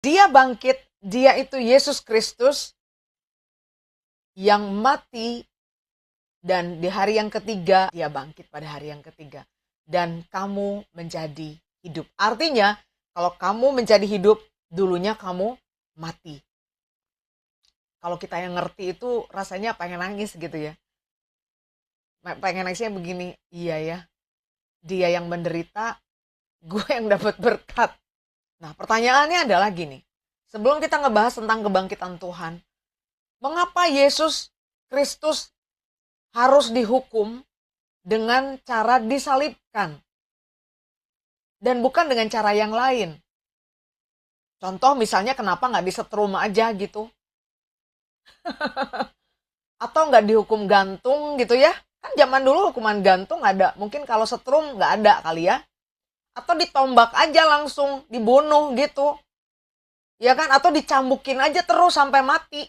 Dia bangkit, dia itu Yesus Kristus yang mati, dan di hari yang ketiga dia bangkit pada hari yang ketiga. Dan kamu menjadi hidup. Artinya, kalau kamu menjadi hidup, dulunya kamu mati. Kalau kita yang ngerti itu rasanya pengen nangis gitu ya. Pengen nangisnya begini, iya ya, dia yang menderita, gue yang dapat berkat. Nah, pertanyaannya adalah gini. Sebelum kita ngebahas tentang kebangkitan Tuhan, mengapa Yesus Kristus harus dihukum dengan cara disalibkan? Dan bukan dengan cara yang lain. Contoh misalnya kenapa nggak disetrum aja gitu? Atau nggak dihukum gantung gitu ya? Kan zaman dulu hukuman gantung ada. Mungkin kalau setrum nggak ada kali ya. Atau ditombak aja langsung, dibunuh gitu. Ya kan? Atau dicambukin aja terus sampai mati.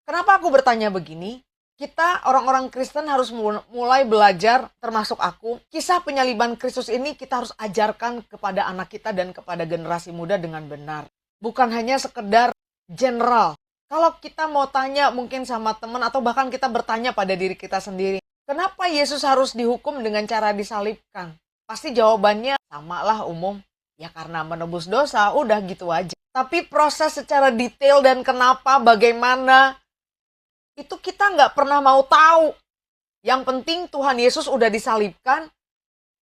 Kenapa aku bertanya begini? Kita orang-orang Kristen harus mulai belajar, termasuk aku, kisah penyaliban Kristus ini kita harus ajarkan kepada anak kita dan kepada generasi muda dengan benar. Bukan hanya sekedar general. Kalau kita mau tanya mungkin sama teman atau bahkan kita bertanya pada diri kita sendiri, kenapa Yesus harus dihukum dengan cara disalibkan? Pasti jawabannya samalah umum. Ya karena menebus dosa, udah gitu aja. Tapi proses secara detail dan kenapa, bagaimana, itu kita nggak pernah mau tahu. Yang penting Tuhan Yesus udah disalibkan,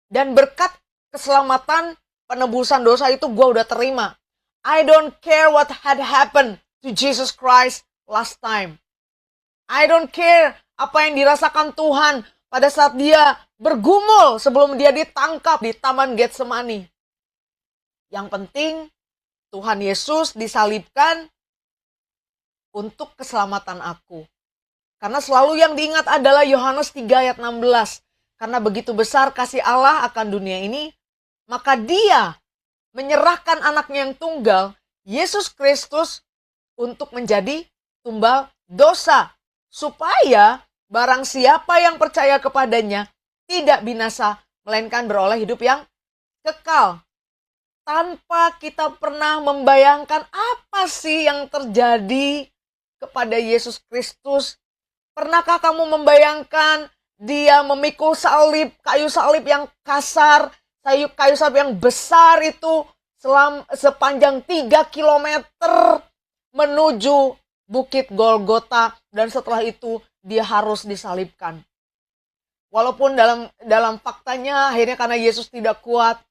dan berkat keselamatan penebusan dosa itu gue udah terima. I don't care what had happened to Jesus Christ last time. I don't care apa yang dirasakan Tuhan pada saat dia bergumul sebelum dia ditangkap di Taman Getsemani. Yang penting Tuhan Yesus disalibkan untuk keselamatan aku. Karena selalu yang diingat adalah Yohanes 3 ayat 16. Karena begitu besar kasih Allah akan dunia ini, maka dia menyerahkan anaknya yang tunggal, Yesus Kristus, untuk menjadi tumbal dosa. Supaya barang siapa yang percaya kepadanya tidak binasa, melainkan beroleh hidup yang kekal. Tanpa kita pernah membayangkan apa sih yang terjadi kepada Yesus Kristus. Pernahkah kamu membayangkan dia memikul salib, kayu salib yang kasar, kayu salib yang besar itu sepanjang 3 kilometer menuju Bukit Golgota, dan setelah itu dia harus disalibkan. Walaupun dalam faktanya akhirnya karena Yesus tidak kuat,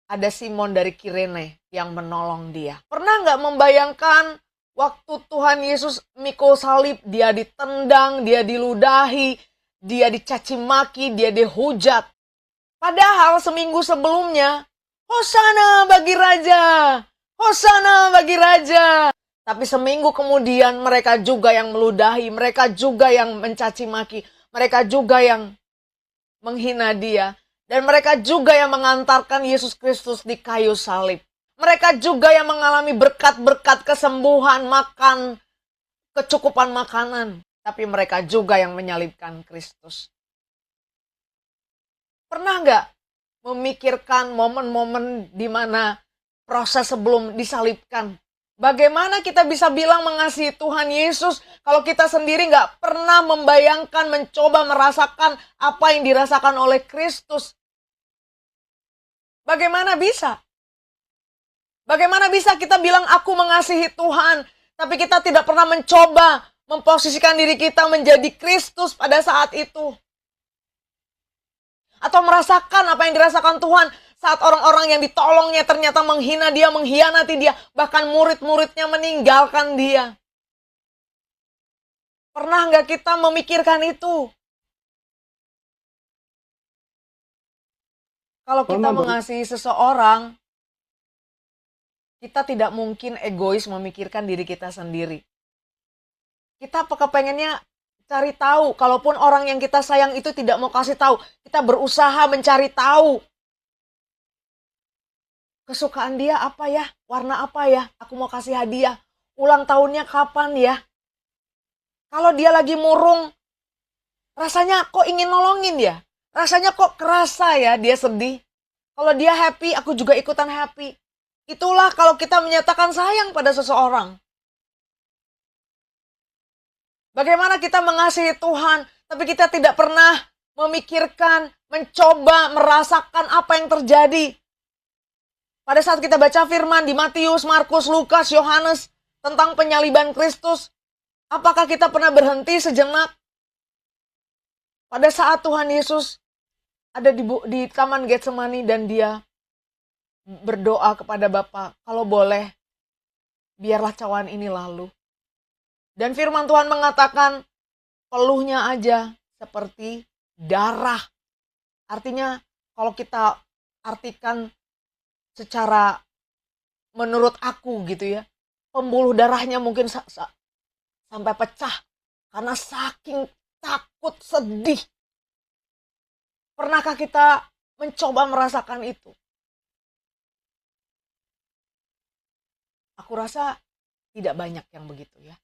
ada Simon dari Kirene yang menolong dia. Pernah nggak membayangkan waktu Tuhan Yesus mikul salib, dia ditendang, dia diludahi, dia dicaci maki, dia dihujat. Padahal seminggu sebelumnya, Hosana bagi Raja, Hosana bagi Raja. Tapi seminggu kemudian mereka juga yang meludahi, mereka juga yang mencaci maki, mereka juga yang menghina dia. Dan mereka juga yang mengantarkan Yesus Kristus di kayu salib. Mereka juga yang mengalami berkat-berkat kesembuhan, makan, kecukupan makanan. Tapi mereka juga yang menyalibkan Kristus. Pernah nggak memikirkan momen-momen di mana proses sebelum disalibkan? Bagaimana kita bisa bilang mengasihi Tuhan Yesus kalau kita sendiri nggak pernah membayangkan, mencoba merasakan apa yang dirasakan oleh Kristus? Bagaimana bisa? Bagaimana bisa kita bilang aku mengasihi Tuhan, tapi kita tidak pernah mencoba memposisikan diri kita menjadi Kristus pada saat itu? Atau merasakan apa yang dirasakan Tuhan saat orang-orang yang ditolongnya ternyata menghina dia, mengkhianati dia, bahkan murid-muridnya meninggalkan dia. Pernah nggak kita memikirkan itu? Kalau kita mengasihi seseorang, kita tidak mungkin egois memikirkan diri kita sendiri. Kita kepengennya cari tahu, kalaupun orang yang kita sayang itu tidak mau kasih tahu, kita berusaha mencari tahu. Kesukaan dia apa ya? Warna apa ya? Aku mau kasih hadiah. Ulang tahunnya kapan ya? Kalau dia lagi murung, rasanya kok ingin nolongin ya? Rasanya kok kerasa ya dia sedih. Kalau dia happy, aku juga ikutan happy. Itulah kalau kita menyatakan sayang pada seseorang. Bagaimana kita mengasihi Tuhan, tapi kita tidak pernah memikirkan, mencoba, merasakan apa yang terjadi. Pada saat kita baca firman di Matius, Markus, Lukas, Yohanes tentang penyaliban Kristus, apakah kita pernah berhenti sejenak? Pada saat Tuhan Yesus ada di Taman Getsemani dan dia berdoa kepada Bapa, kalau boleh, biarlah cawan ini lalu. Dan firman Tuhan mengatakan, peluhnya aja seperti darah. Artinya, kalau kita artikan secara menurut aku gitu ya, pembuluh darahnya mungkin sampai pecah. Karena saking takut, sedih. Pernahkah kita mencoba merasakan itu? Aku rasa tidak banyak yang begitu ya.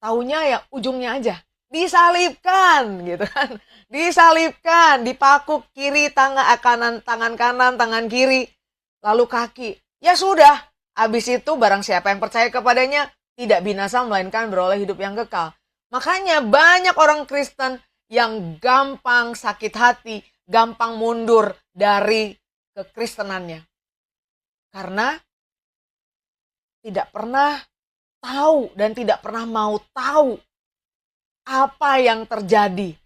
Taunya ya ujungnya aja. Disalibkan gitu kan. Disalibkan, dipakuk kiri tangan kanan, tangan kiri, lalu kaki. Ya sudah, habis itu barang siapa yang percaya kepadanya tidak binasa melainkan beroleh hidup yang kekal. Makanya banyak orang Kristen yang gampang sakit hati, gampang mundur dari kekristenannya. Karena tidak pernah tahu dan tidak pernah mau tahu apa yang terjadi.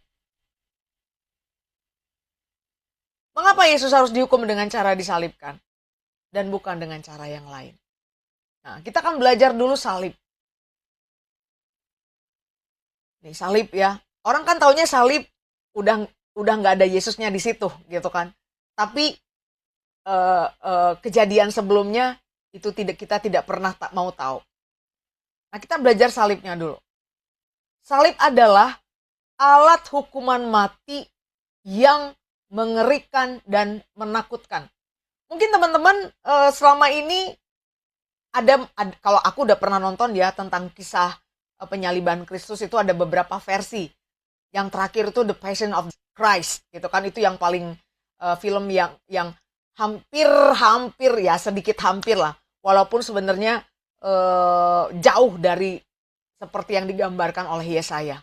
Mengapa Yesus harus dihukum dengan cara disalibkan dan bukan dengan cara yang lain? Nah, kita akan belajar dulu salib. Nih, salib ya. Orang kan taunya salib udah nggak ada Yesusnya di situ gitu kan. Tapi kejadian sebelumnya itu kita tidak pernah mau tahu. Nah, kita belajar salibnya dulu. Salib adalah alat hukuman mati yang mengerikan dan menakutkan. Mungkin teman-teman selama ini ada kalau aku udah pernah nonton ya tentang kisah penyaliban Kristus, itu ada beberapa versi. Yang terakhir itu The Passion of Christ, gitu kan, itu yang paling film yang hampir ya, sedikit hampir lah. Walaupun sebenarnya jauh dari seperti yang digambarkan oleh Yesaya.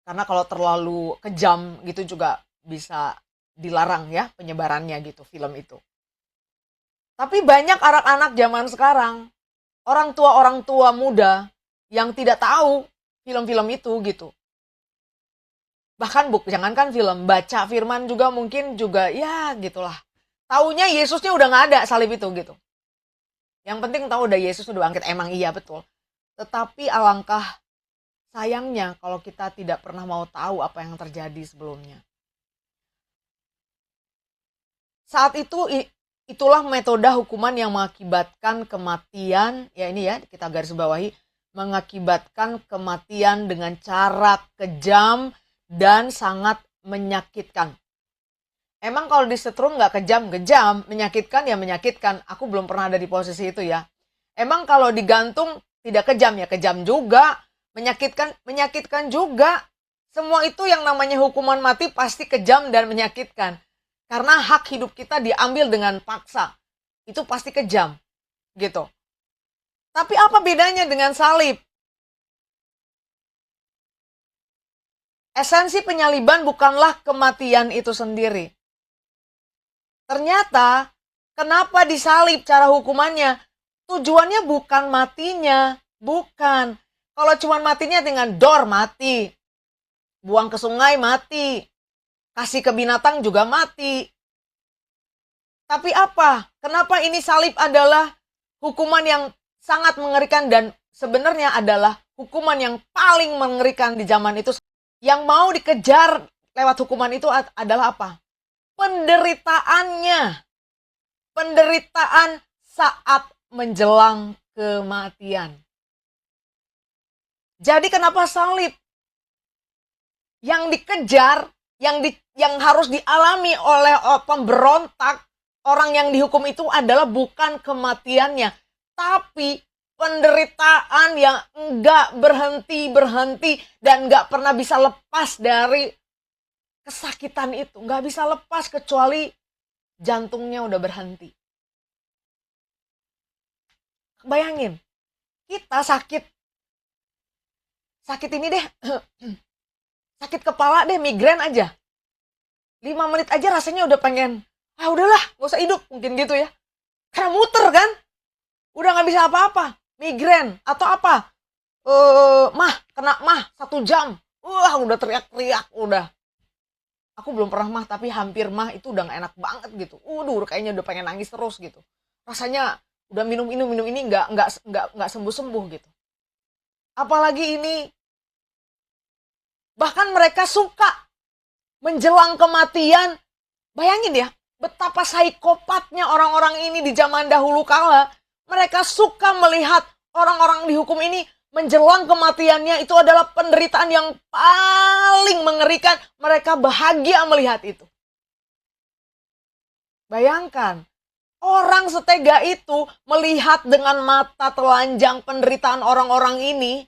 Karena kalau terlalu kejam gitu juga bisa dilarang ya penyebarannya gitu film itu. Tapi banyak anak-anak zaman sekarang, orang tua muda yang tidak tahu film-film itu gitu. Bahkan jangankan film, baca firman juga mungkin juga ya gitulah. Taunya Yesusnya udah nggak ada salib itu gitu. Yang penting tahu udah Yesus udah bangkit, emang iya betul. Tetapi alangkah sayangnya kalau kita tidak pernah mau tahu apa yang terjadi sebelumnya. Saat itu itulah metode hukuman yang mengakibatkan kematian, ya ini ya kita garis bawahi, mengakibatkan kematian dengan cara kejam dan sangat menyakitkan. Emang kalau disetrum nggak kejam, menyakitkan ya menyakitkan. Aku belum pernah ada di posisi itu ya. Emang kalau digantung tidak kejam ya kejam juga, menyakitkan juga. Semua itu yang namanya hukuman mati pasti kejam dan menyakitkan. Karena hak hidup kita diambil dengan paksa. Itu pasti kejam. Gitu. Tapi apa bedanya dengan salib? Esensi penyaliban bukanlah kematian itu sendiri. Ternyata, kenapa disalib cara hukumannya? Tujuannya bukan matinya. Bukan. Kalau cuma matinya dengan dor, mati. Buang ke sungai, mati. Kasih ke binatang juga mati. Tapi apa? Kenapa ini salib adalah hukuman yang sangat mengerikan dan sebenarnya adalah hukuman yang paling mengerikan di zaman itu. Yang mau dikejar lewat hukuman itu adalah apa? Penderitaannya. Penderitaan saat menjelang kematian. Jadi kenapa salib? Yang dikejar, yang harus dialami oleh pemberontak, orang yang dihukum itu adalah bukan kematiannya, tapi penderitaan yang enggak berhenti dan enggak pernah bisa lepas dari kesakitan itu. Enggak bisa lepas kecuali jantungnya udah berhenti. Bayangin, kita sakit ini deh, sakit kepala deh, migrain aja. 5 menit aja rasanya udah pengen, udahlah, gak usah hidup, mungkin gitu ya. Karena muter kan, udah gak bisa apa-apa, migrain atau apa, kena mah 1 jam, udah teriak-teriak, udah. Aku belum pernah mah, tapi hampir mah itu udah gak enak banget gitu. Kayaknya udah pengen nangis terus gitu. Rasanya udah minum ini nggak sembuh-sembuh gitu. Apalagi ini, bahkan mereka suka menjelang kematian. Bayangin ya, betapa psikopatnya orang-orang ini di zaman dahulu kala. Mereka suka melihat orang-orang dihukum ini menjelang kematiannya itu adalah penderitaan yang paling mengerikan. Mereka bahagia melihat itu. Bayangkan, orang setega itu melihat dengan mata telanjang penderitaan orang-orang ini.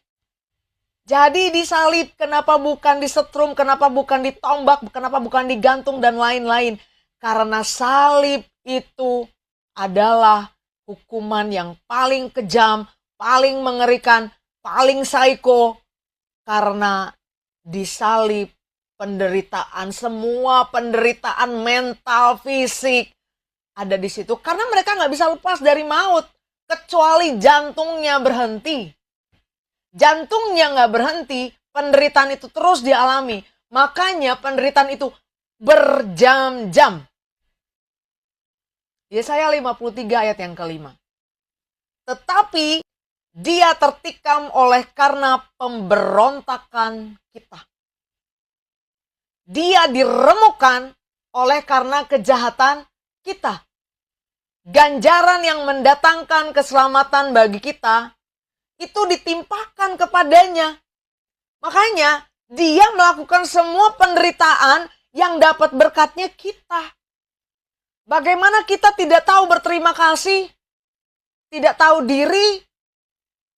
Jadi disalib, kenapa bukan disetrum, kenapa bukan ditombak, kenapa bukan digantung dan lain-lain. Karena salib itu adalah hukuman yang paling kejam, paling mengerikan, paling psycho. Karena disalib penderitaan, semua penderitaan mental, fisik ada di situ. Karena mereka nggak bisa lepas dari maut, kecuali jantungnya berhenti. Jantungnya nggak berhenti, penderitaan itu terus dialami. Makanya penderitaan itu berjam-jam. Yesaya 53 ayat yang kelima. Tetapi dia tertikam oleh karena pemberontakan kita. Dia diremukkan oleh karena kejahatan kita. Ganjaran yang mendatangkan keselamatan bagi kita itu ditimpakan kepadanya. Makanya dia melakukan semua penderitaan yang dapat berkatnya kita. Bagaimana kita tidak tahu berterima kasih, tidak tahu diri,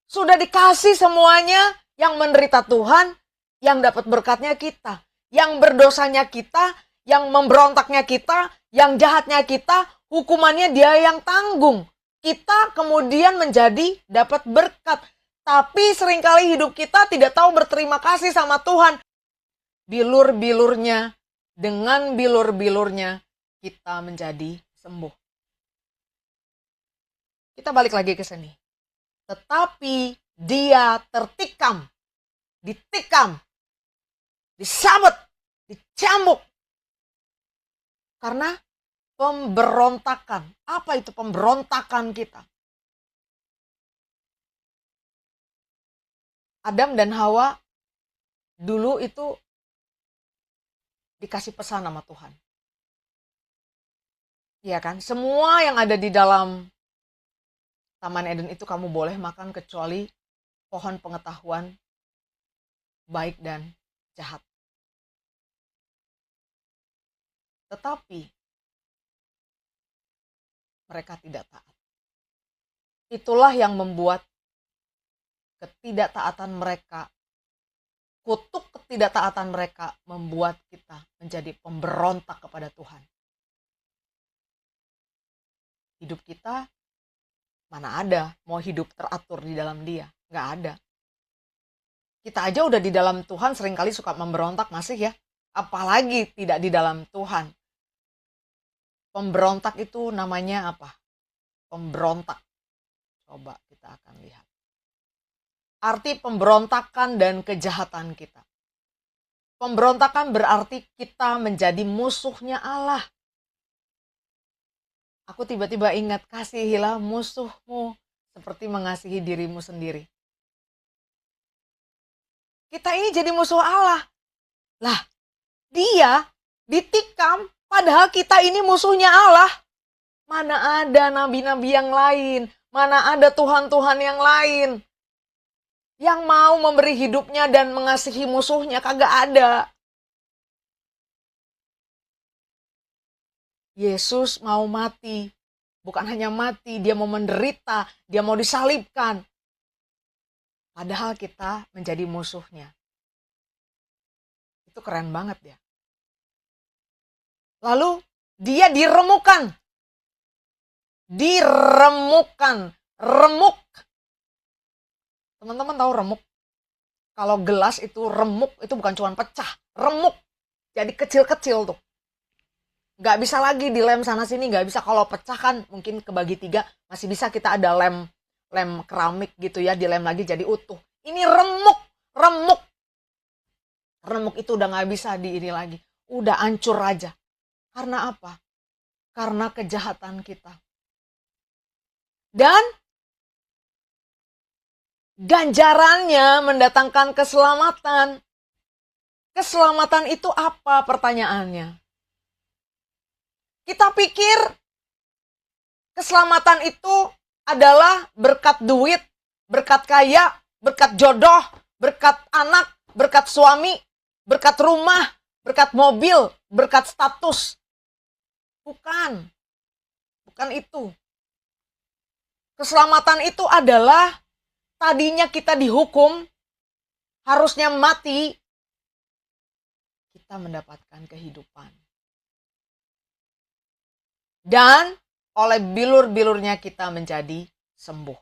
sudah dikasih semuanya, yang menderita Tuhan, yang dapat berkatnya kita, yang berdosanya kita, yang memberontaknya kita, yang jahatnya kita, hukumannya dia yang tanggung. Kita kemudian menjadi dapat berkat. Tapi seringkali hidup kita tidak tahu berterima kasih sama Tuhan. Bilur-bilurnya, dengan bilur-bilurnya kita menjadi sembuh. Kita balik lagi ke sini. Tetapi dia tertikam, ditikam, disabet, dicambuk. Karena pemberontakan. Apa itu pemberontakan kita? Adam dan Hawa dulu itu dikasih pesan sama Tuhan. Iya kan? Semua yang ada di dalam Taman Eden itu kamu boleh makan kecuali pohon pengetahuan baik dan jahat. Tetapi mereka tidak taat. Itulah yang membuat ketidaktaatan mereka, kutuk ketidaktaatan mereka membuat kita menjadi pemberontak kepada Tuhan. Hidup kita mana ada mau hidup teratur di dalam Dia, nggak ada. Kita aja udah di dalam Tuhan seringkali suka memberontak masih ya, apalagi tidak di dalam Tuhan. Pemberontak itu namanya apa? Pemberontak. Coba kita akan lihat. Arti pemberontakan dan kejahatan kita. Pemberontakan berarti kita menjadi musuhnya Allah. Aku tiba-tiba ingat, kasihilah musuhmu seperti mengasihi dirimu sendiri. Kita ini jadi musuh Allah. Lah, dia ditikam padahal kita ini musuhnya Allah. Mana ada nabi-nabi yang lain, mana ada Tuhan-Tuhan yang lain yang mau memberi hidupnya dan mengasihi musuhnya, kagak ada. Yesus mau mati, bukan hanya mati, dia mau menderita, dia mau disalibkan. Padahal kita menjadi musuhnya. Itu keren banget ya. Lalu Dia diremukan. Diremukan. Remuk. Teman-teman tahu remuk? Kalau gelas itu remuk, itu bukan cuma pecah. Remuk. Jadi kecil-kecil tuh. Nggak bisa lagi dilem sana sini. Nggak bisa. Kalau pecah kan mungkin kebagi 3. Masih bisa kita ada lem keramik gitu ya. Dilem lagi jadi utuh. Ini remuk. Remuk. Remuk itu udah nggak bisa diini lagi. Udah hancur aja. Karena apa? Karena kejahatan kita. Dan ganjarannya mendatangkan keselamatan. Keselamatan itu apa pertanyaannya? Kita pikir keselamatan itu adalah berkat duit, berkat kaya, berkat jodoh, berkat anak, berkat suami, berkat rumah, berkat mobil, berkat status. Bukan. Bukan itu. Keselamatan itu adalah tadinya kita dihukum, harusnya mati, kita mendapatkan kehidupan. Dan oleh bilur-bilurnya kita menjadi sembuh.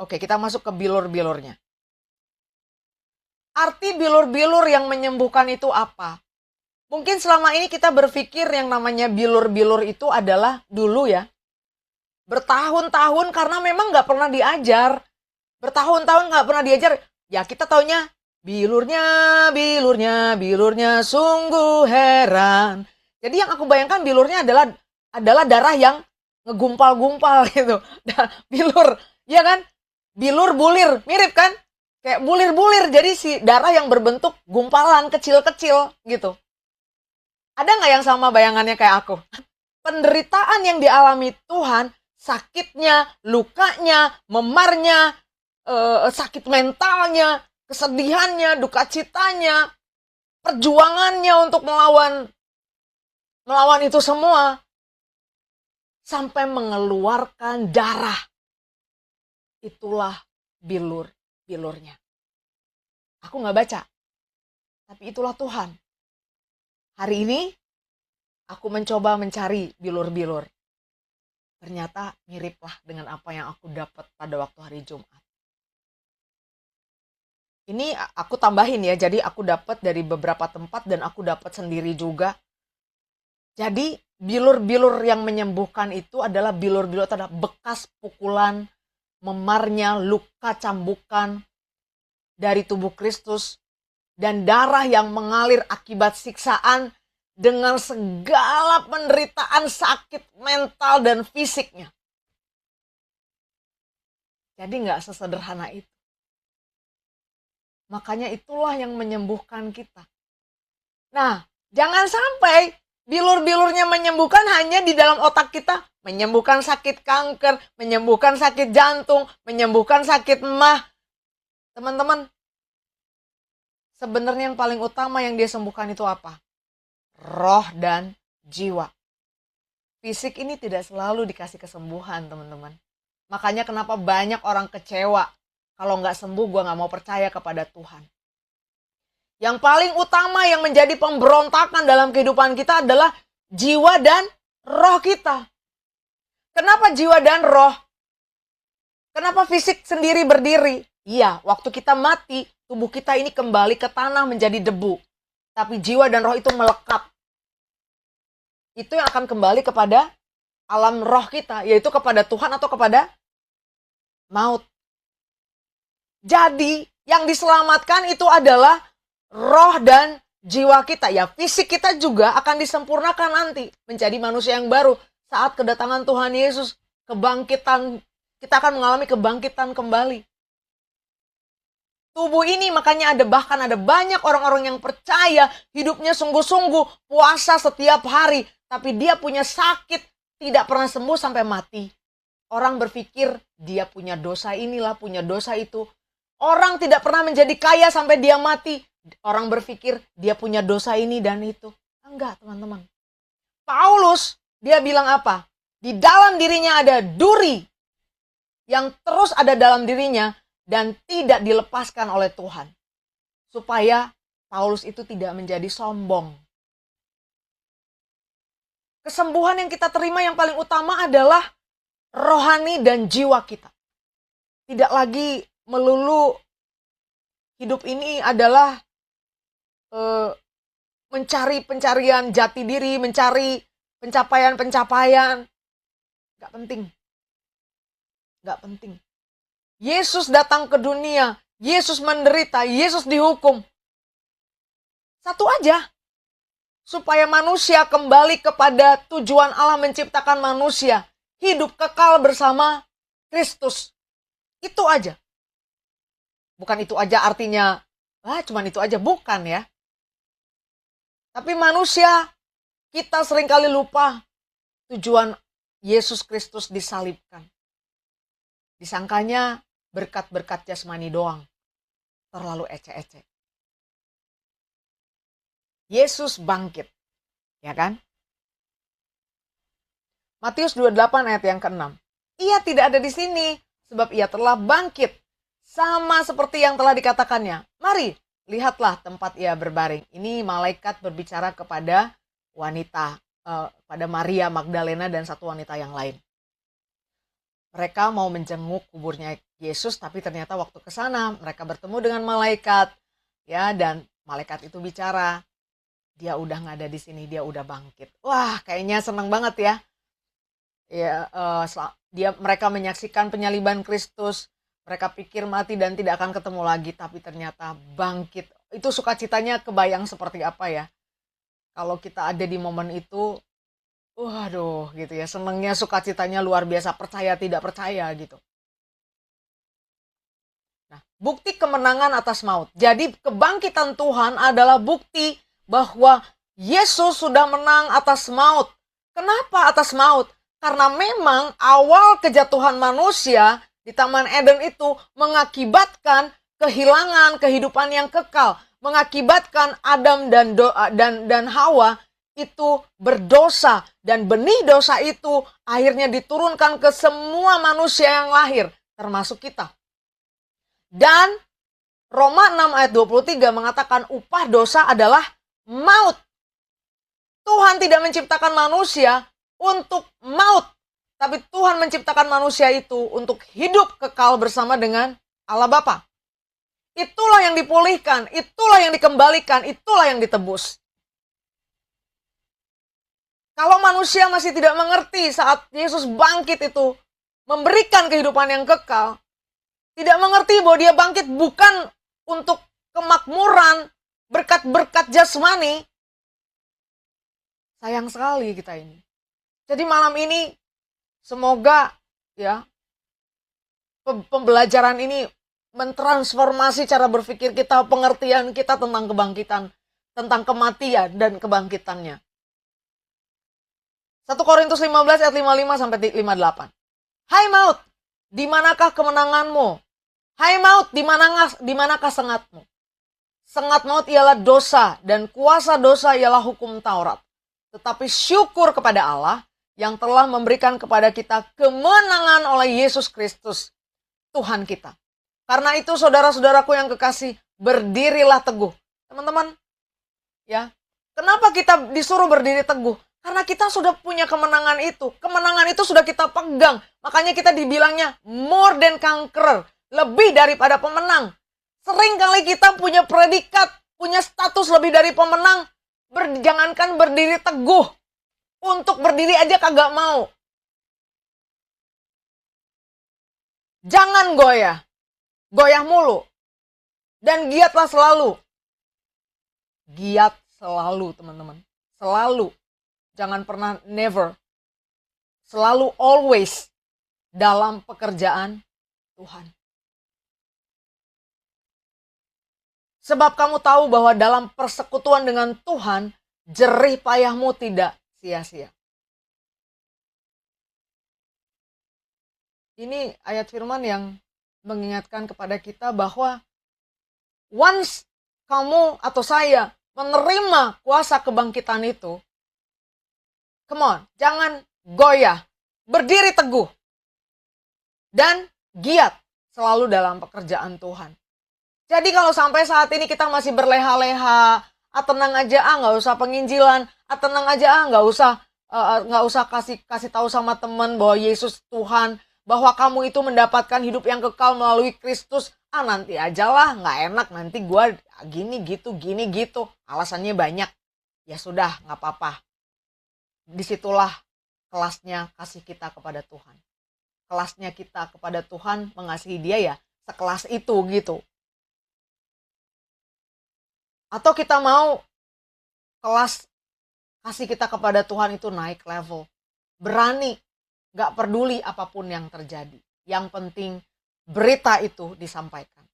Oke, kita masuk ke bilur-bilurnya. Arti bilur-bilur yang menyembuhkan itu apa? Mungkin selama ini kita berpikir yang namanya bilur-bilur itu adalah dulu ya. Bertahun-tahun karena memang nggak pernah diajar. Bertahun-tahun nggak pernah diajar. Ya kita taunya bilurnya sungguh heran. Jadi yang aku bayangkan bilurnya adalah darah yang ngegumpal-gumpal gitu. Bilur, ya kan? Bilur bulir, mirip kan? Kayak bulir-bulir, jadi si darah yang berbentuk gumpalan kecil-kecil gitu. Ada nggak yang sama bayangannya kayak aku? Penderitaan yang dialami Tuhan, sakitnya, lukanya, memarnya, sakit mentalnya, kesedihannya, duka citanya, perjuangannya untuk melawan itu semua, sampai mengeluarkan darah. Itulah bilurnya. Aku nggak baca, tapi itulah Tuhan. Hari ini aku mencoba mencari bilur-bilur. Ternyata miriplah dengan apa yang aku dapat pada waktu hari Jumat. Ini aku tambahin ya, jadi aku dapat dari beberapa tempat dan aku dapat sendiri juga. Jadi bilur-bilur yang menyembuhkan itu adalah bilur-bilur adalah bekas pukulan, memarnya, luka cambukan dari tubuh Kristus, dan darah yang mengalir akibat siksaan dengan segala penderitaan sakit mental dan fisiknya. Jadi nggak sesederhana itu. Makanya itulah yang menyembuhkan kita. Nah, jangan sampai bilur-bilurnya menyembuhkan hanya di dalam otak kita. Menyembuhkan sakit kanker, menyembuhkan sakit jantung, menyembuhkan sakit emah. Teman-teman, sebenarnya yang paling utama yang dia sembuhkan itu apa? Roh dan jiwa. Fisik ini tidak selalu dikasih kesembuhan, teman-teman. Makanya kenapa banyak orang kecewa. Kalau nggak sembuh, gue nggak mau percaya kepada Tuhan. Yang paling utama yang menjadi pemberontakan dalam kehidupan kita adalah jiwa dan roh kita. Kenapa jiwa dan roh? Kenapa fisik sendiri berdiri? Iya, waktu kita mati, tubuh kita ini kembali ke tanah menjadi debu. Tapi jiwa dan roh itu melekat. Itu yang akan kembali kepada alam roh kita, yaitu kepada Tuhan atau kepada maut. Jadi, yang diselamatkan itu adalah roh dan jiwa kita. Ya, fisik kita juga akan disempurnakan nanti. Menjadi manusia yang baru. Saat kedatangan Tuhan Yesus, kebangkitan, kita akan mengalami kebangkitan kembali. Tubuh ini makanya bahkan ada banyak orang-orang yang percaya, hidupnya sungguh-sungguh, puasa setiap hari. Tapi dia punya sakit, tidak pernah sembuh sampai mati. Orang berpikir dia punya dosa inilah, punya dosa itu. Orang tidak pernah menjadi kaya sampai dia mati. Orang berpikir dia punya dosa ini dan itu. Enggak, teman-teman. Paulus, dia bilang apa? Di dalam dirinya ada duri yang terus ada dalam dirinya dan tidak dilepaskan oleh Tuhan. Supaya Paulus itu tidak menjadi sombong. Kesembuhan yang kita terima yang paling utama adalah rohani dan jiwa kita. Tidak lagi melulu hidup ini adalah mencari pencarian jati diri, mencari pencapaian-pencapaian. Gak penting. Gak penting. Yesus datang ke dunia, Yesus menderita, Yesus dihukum. Satu aja. Supaya manusia kembali kepada tujuan Allah menciptakan manusia. Hidup kekal bersama Kristus. Itu aja. Bukan itu aja artinya, cuman itu aja. Bukan ya. Tapi manusia, kita seringkali lupa tujuan Yesus Kristus disalibkan. Disangkanya berkat-berkat jasmani doang. Terlalu ece-ece. Yesus bangkit. Ya kan? Matius 28 ayat yang ke-6. Ia tidak ada di sini, sebab ia telah bangkit. Sama seperti yang telah dikatakannya. Mari, lihatlah tempat ia berbaring. Ini malaikat berbicara kepada wanita, pada Maria Magdalena dan satu wanita yang lain. Mereka mau menjenguk kuburnya Yesus, tapi ternyata waktu ke sana mereka bertemu dengan malaikat, ya, dan malaikat itu bicara, dia udah nggak ada di sini, dia udah bangkit. Wah, kayaknya senang banget ya. Ya, mereka menyaksikan penyaliban Kristus, mereka pikir mati dan tidak akan ketemu lagi, tapi ternyata bangkit. Itu sukacitanya kebayang seperti apa ya? Kalau kita ada di momen itu, waduh gitu ya, senengnya sukacitanya luar biasa, percaya tidak percaya gitu. Nah, bukti kemenangan atas maut. Jadi kebangkitan Tuhan adalah bukti bahwa Yesus sudah menang atas maut. Kenapa atas maut? Karena memang awal kejatuhan manusia di Taman Eden itu mengakibatkan kehilangan kehidupan yang kekal, mengakibatkan Adam dan Hawa itu berdosa, dan benih dosa itu akhirnya diturunkan ke semua manusia yang lahir, termasuk kita. Dan Roma 6 ayat 23 mengatakan upah dosa adalah maut. Tuhan tidak menciptakan manusia untuk maut, tapi Tuhan menciptakan manusia itu untuk hidup kekal bersama dengan Allah Bapa. Itulah yang dipulihkan, itulah yang dikembalikan, itulah yang ditebus. Kalau manusia masih tidak mengerti saat Yesus bangkit itu memberikan kehidupan yang kekal, tidak mengerti bahwa dia bangkit bukan untuk kemakmuran, berkat-berkat jasmani, sayang sekali kita ini. Jadi malam ini semoga ya pembelajaran ini mentransformasi cara berpikir kita, pengertian kita tentang kebangkitan, tentang kematian dan kebangkitannya. 1 Korintus 15 ayat 55 sampai 58. Hai maut, di manakah kemenanganmu? Hai maut, di manakah sengatmu? Sengat maut ialah dosa, dan kuasa dosa ialah hukum Taurat. Tetapi syukur kepada Allah yang telah memberikan kepada kita kemenangan oleh Yesus Kristus, Tuhan kita. Karena itu saudara-saudaraku yang kekasih, berdirilah teguh. Teman-teman, ya, kenapa kita disuruh berdiri teguh? Karena kita sudah punya kemenangan itu. Kemenangan itu sudah kita pegang. Makanya kita dibilangnya more than conqueror. Lebih daripada pemenang. Sering kali kita punya predikat, punya status lebih dari pemenang. Jangankan berdiri teguh. Untuk berdiri aja kagak mau. Jangan goyah. Goyah mulu. Dan giatlah selalu. Giat selalu, teman-teman. Selalu. Jangan pernah never. Selalu always dalam pekerjaan Tuhan. Sebab kamu tahu bahwa dalam persekutuan dengan Tuhan, jerih payahmu tidak sia-sia. Ini ayat firman yang mengingatkan kepada kita bahwa once kamu atau saya menerima kuasa kebangkitan itu, come on, jangan goyah, berdiri teguh, dan giat selalu dalam pekerjaan Tuhan. Jadi kalau sampai saat ini kita masih berleha-leha, tenang aja nggak usah penginjilan, tenang aja nggak usah nggak usah kasih kasih tahu sama temen bahwa Yesus Tuhan, bahwa kamu itu mendapatkan hidup yang kekal melalui Kristus. Nanti aja lah, nggak enak, nanti gue gini gitu. Alasannya banyak. Ya sudah, nggak apa-apa. Disitulah kelasnya kasih kita kepada Tuhan. Kelasnya kita kepada Tuhan mengasihi dia ya sekelas itu gitu. Atau kita mau kelas kasih kita kepada Tuhan itu naik level. Berani, gak peduli apapun yang terjadi. Yang penting berita itu disampaikan.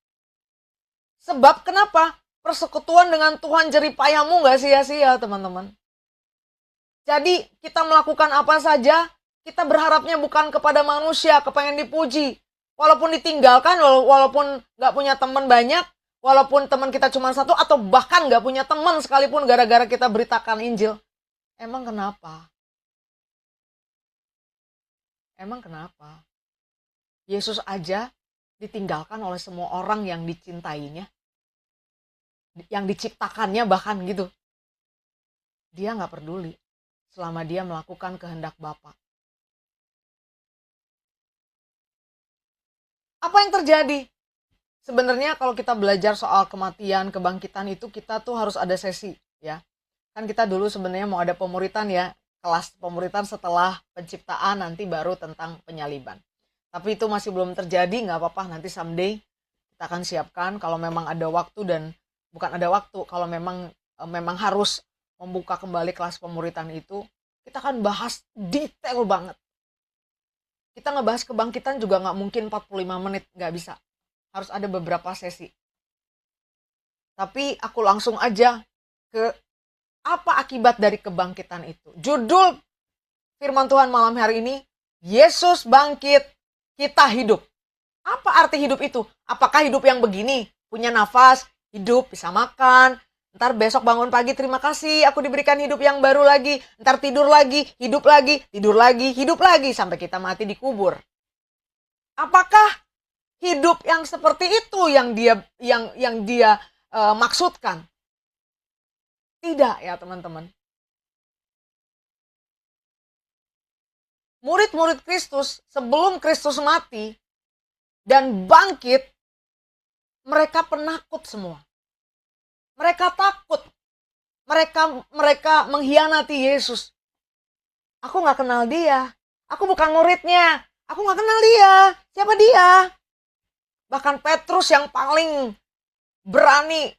Sebab kenapa? Persekutuan dengan Tuhan jerih payahmu gak sia-sia teman-teman. Jadi kita melakukan apa saja, kita berharapnya bukan kepada manusia, kepengen dipuji. Walaupun ditinggalkan, walaupun gak punya teman banyak, walaupun teman kita cuma satu, atau bahkan gak punya teman sekalipun gara-gara kita beritakan Injil. Emang kenapa? Emang kenapa? Yesus aja ditinggalkan oleh semua orang yang dicintainya, yang diciptakannya bahkan gitu. Dia gak peduli selama dia melakukan kehendak Bapa. Apa yang terjadi? Sebenarnya kalau kita belajar soal kematian, kebangkitan itu kita tuh harus ada sesi ya. Kan kita dulu sebenarnya mau ada pemuritan ya, kelas pemuritan setelah penciptaan, nanti baru tentang penyaliban. Tapi itu masih belum terjadi, nggak apa-apa, nanti someday kita akan siapkan kalau memang ada waktu, dan bukan ada waktu, kalau memang harus membuka kembali kelas pemuritan itu, kita akan bahas detail banget. Kita ngebahas kebangkitan juga nggak mungkin 45 menit, nggak bisa. Harus ada beberapa sesi. Tapi aku langsung aja ke apa akibat dari kebangkitan itu. Judul firman Tuhan malam hari ini, Yesus bangkit, kita hidup. Apa arti hidup itu? Apakah hidup yang begini? Punya nafas, hidup, bisa makan. Ntar besok bangun pagi, terima kasih, aku diberikan hidup yang baru lagi. Ntar tidur lagi, hidup lagi, tidur lagi, hidup lagi. Sampai kita mati dikubur. Apakah hidup yang seperti itu yang dia maksudkan? Tidak ya teman-teman. Murid-murid Kristus sebelum Kristus mati dan bangkit, mereka penakut semua. Mereka takut. Mereka mengkhianati Yesus. Aku gak kenal dia. Aku bukan muridnya. Aku gak kenal dia. Siapa dia? Bahkan Petrus yang paling berani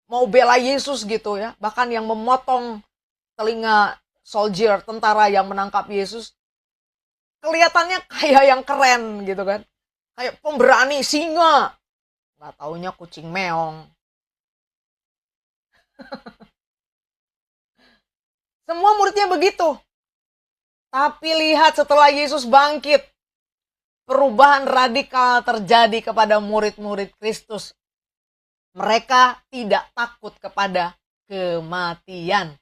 mau bela Yesus gitu ya. Bahkan yang memotong telinga soldier, tentara yang menangkap Yesus. Kelihatannya kayak yang keren gitu kan. Kayak pemberani, singa. Gak taunya kucing meong. Semua muridnya begitu. Tapi lihat setelah Yesus bangkit, perubahan radikal terjadi kepada murid-murid Kristus. Mereka tidak takut kepada kematian.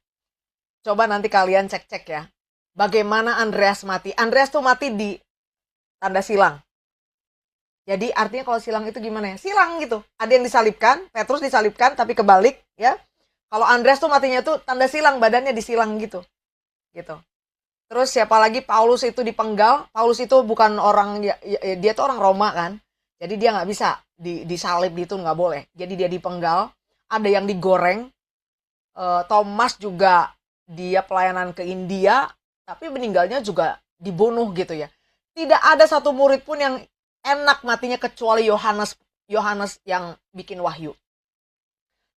Coba nanti kalian cek-cek ya. Bagaimana Andreas mati. Andreas tuh mati di tanda silang. Jadi artinya kalau silang itu gimana ya? Silang gitu. Ada yang disalibkan, Petrus disalibkan tapi kebalik ya. Kalau Andreas tuh matinya tuh tanda silang, badannya disilang gitu. Gitu. Terus siapa lagi? Paulus itu dipenggal. Paulus itu bukan orang, dia tuh orang Roma kan. Jadi dia nggak bisa disalib gitu, nggak boleh. Jadi dia dipenggal. Ada yang digoreng. Thomas juga dia pelayanan ke India, tapi meninggalnya juga dibunuh gitu ya. Tidak ada satu murid pun yang enak matinya kecuali Yohanes yang bikin wahyu.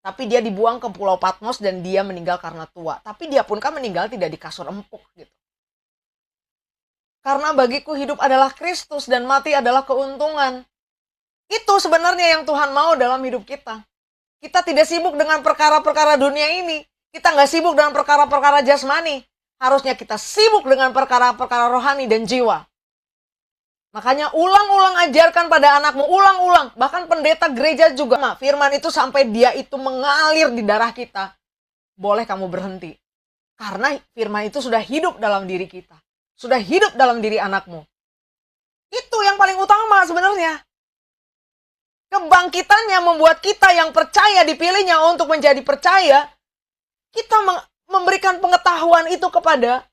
Tapi dia dibuang ke Pulau Patmos dan dia meninggal karena tua. Tapi dia pun kan meninggal tidak di kasur empuk gitu. Karena bagiku hidup adalah Kristus dan mati adalah keuntungan. Itu sebenarnya yang Tuhan mau dalam hidup kita. Kita tidak sibuk dengan perkara-perkara dunia ini. Kita nggak sibuk dengan perkara-perkara jasmani. Harusnya kita sibuk dengan perkara-perkara rohani dan jiwa. Makanya ulang-ulang ajarkan pada anakmu, ulang-ulang. Bahkan pendeta gereja juga, firman itu sampai dia itu mengalir di darah kita. Boleh kamu berhenti. Karena firman itu sudah hidup dalam diri kita. Sudah hidup dalam diri anakmu. Itu yang paling utama sebenarnya. Kebangkitannya membuat kita yang percaya, dipilihnya untuk menjadi percaya. Kita memberikan pengetahuan itu kepada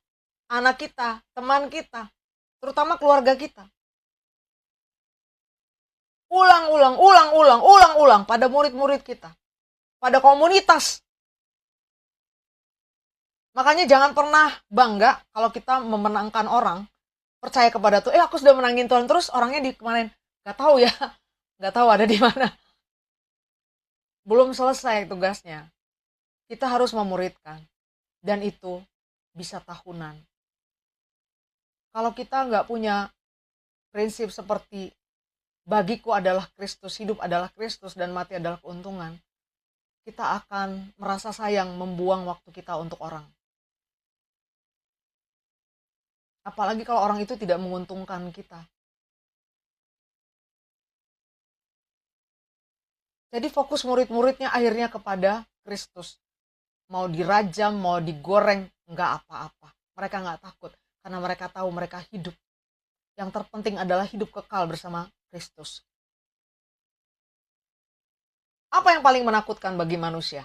anak kita, teman kita, terutama keluarga kita. Ulang-ulang pada murid-murid kita, pada komunitas. Makanya jangan pernah bangga kalau kita memenangkan orang, percaya kepada Tuhan. Aku sudah menangin Tuhan, terus orangnya di kemarin nggak tahu ya, nggak tahu ada di mana. Belum selesai tugasnya. Kita harus memuridkan, dan itu bisa tahunan. Kalau kita nggak punya prinsip seperti bagiku adalah Kristus, hidup adalah Kristus, dan mati adalah keuntungan, kita akan merasa sayang membuang waktu kita untuk orang. Apalagi kalau orang itu tidak menguntungkan kita. Jadi fokus murid-muridnya akhirnya kepada Kristus. Mau dirajam, mau digoreng, nggak apa-apa. Mereka nggak takut, karena mereka tahu mereka hidup. Yang terpenting adalah hidup kekal bersama Kristus. Apa yang paling menakutkan bagi manusia?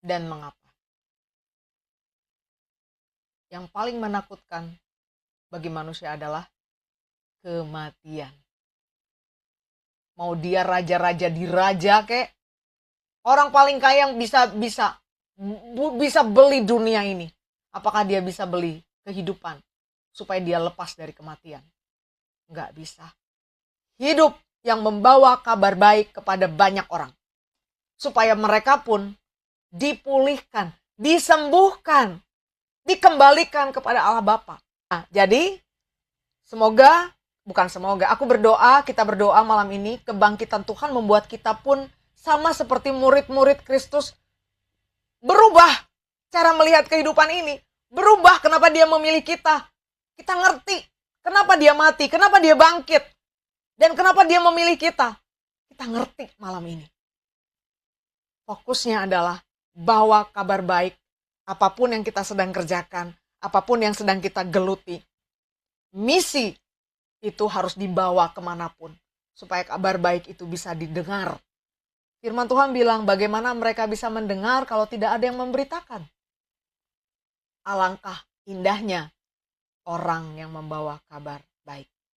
Dan mengapa? Yang paling menakutkan bagi manusia adalah kematian. Mau dia raja-raja diraja kek, orang paling kaya yang bisa beli dunia ini. Apakah dia bisa beli kehidupan supaya dia lepas dari kematian? Enggak bisa. Hidup yang membawa kabar baik kepada banyak orang, supaya mereka pun dipulihkan, disembuhkan, dikembalikan kepada Allah Bapa. Nah, jadi aku berdoa, kita berdoa malam ini, kebangkitan Tuhan membuat kita pun sama seperti murid-murid Kristus berubah cara melihat kehidupan ini. Berubah kenapa dia memilih kita. Kita ngerti kenapa dia mati, kenapa dia bangkit, dan kenapa dia memilih kita. Kita ngerti malam ini. Fokusnya adalah bawa kabar baik. Apapun yang kita sedang kerjakan, apapun yang sedang kita geluti, misi itu harus dibawa kemanapun, supaya kabar baik itu bisa didengar. Firman Tuhan bilang, bagaimana mereka bisa mendengar kalau tidak ada yang memberitakan? Alangkah indahnya orang yang membawa kabar baik.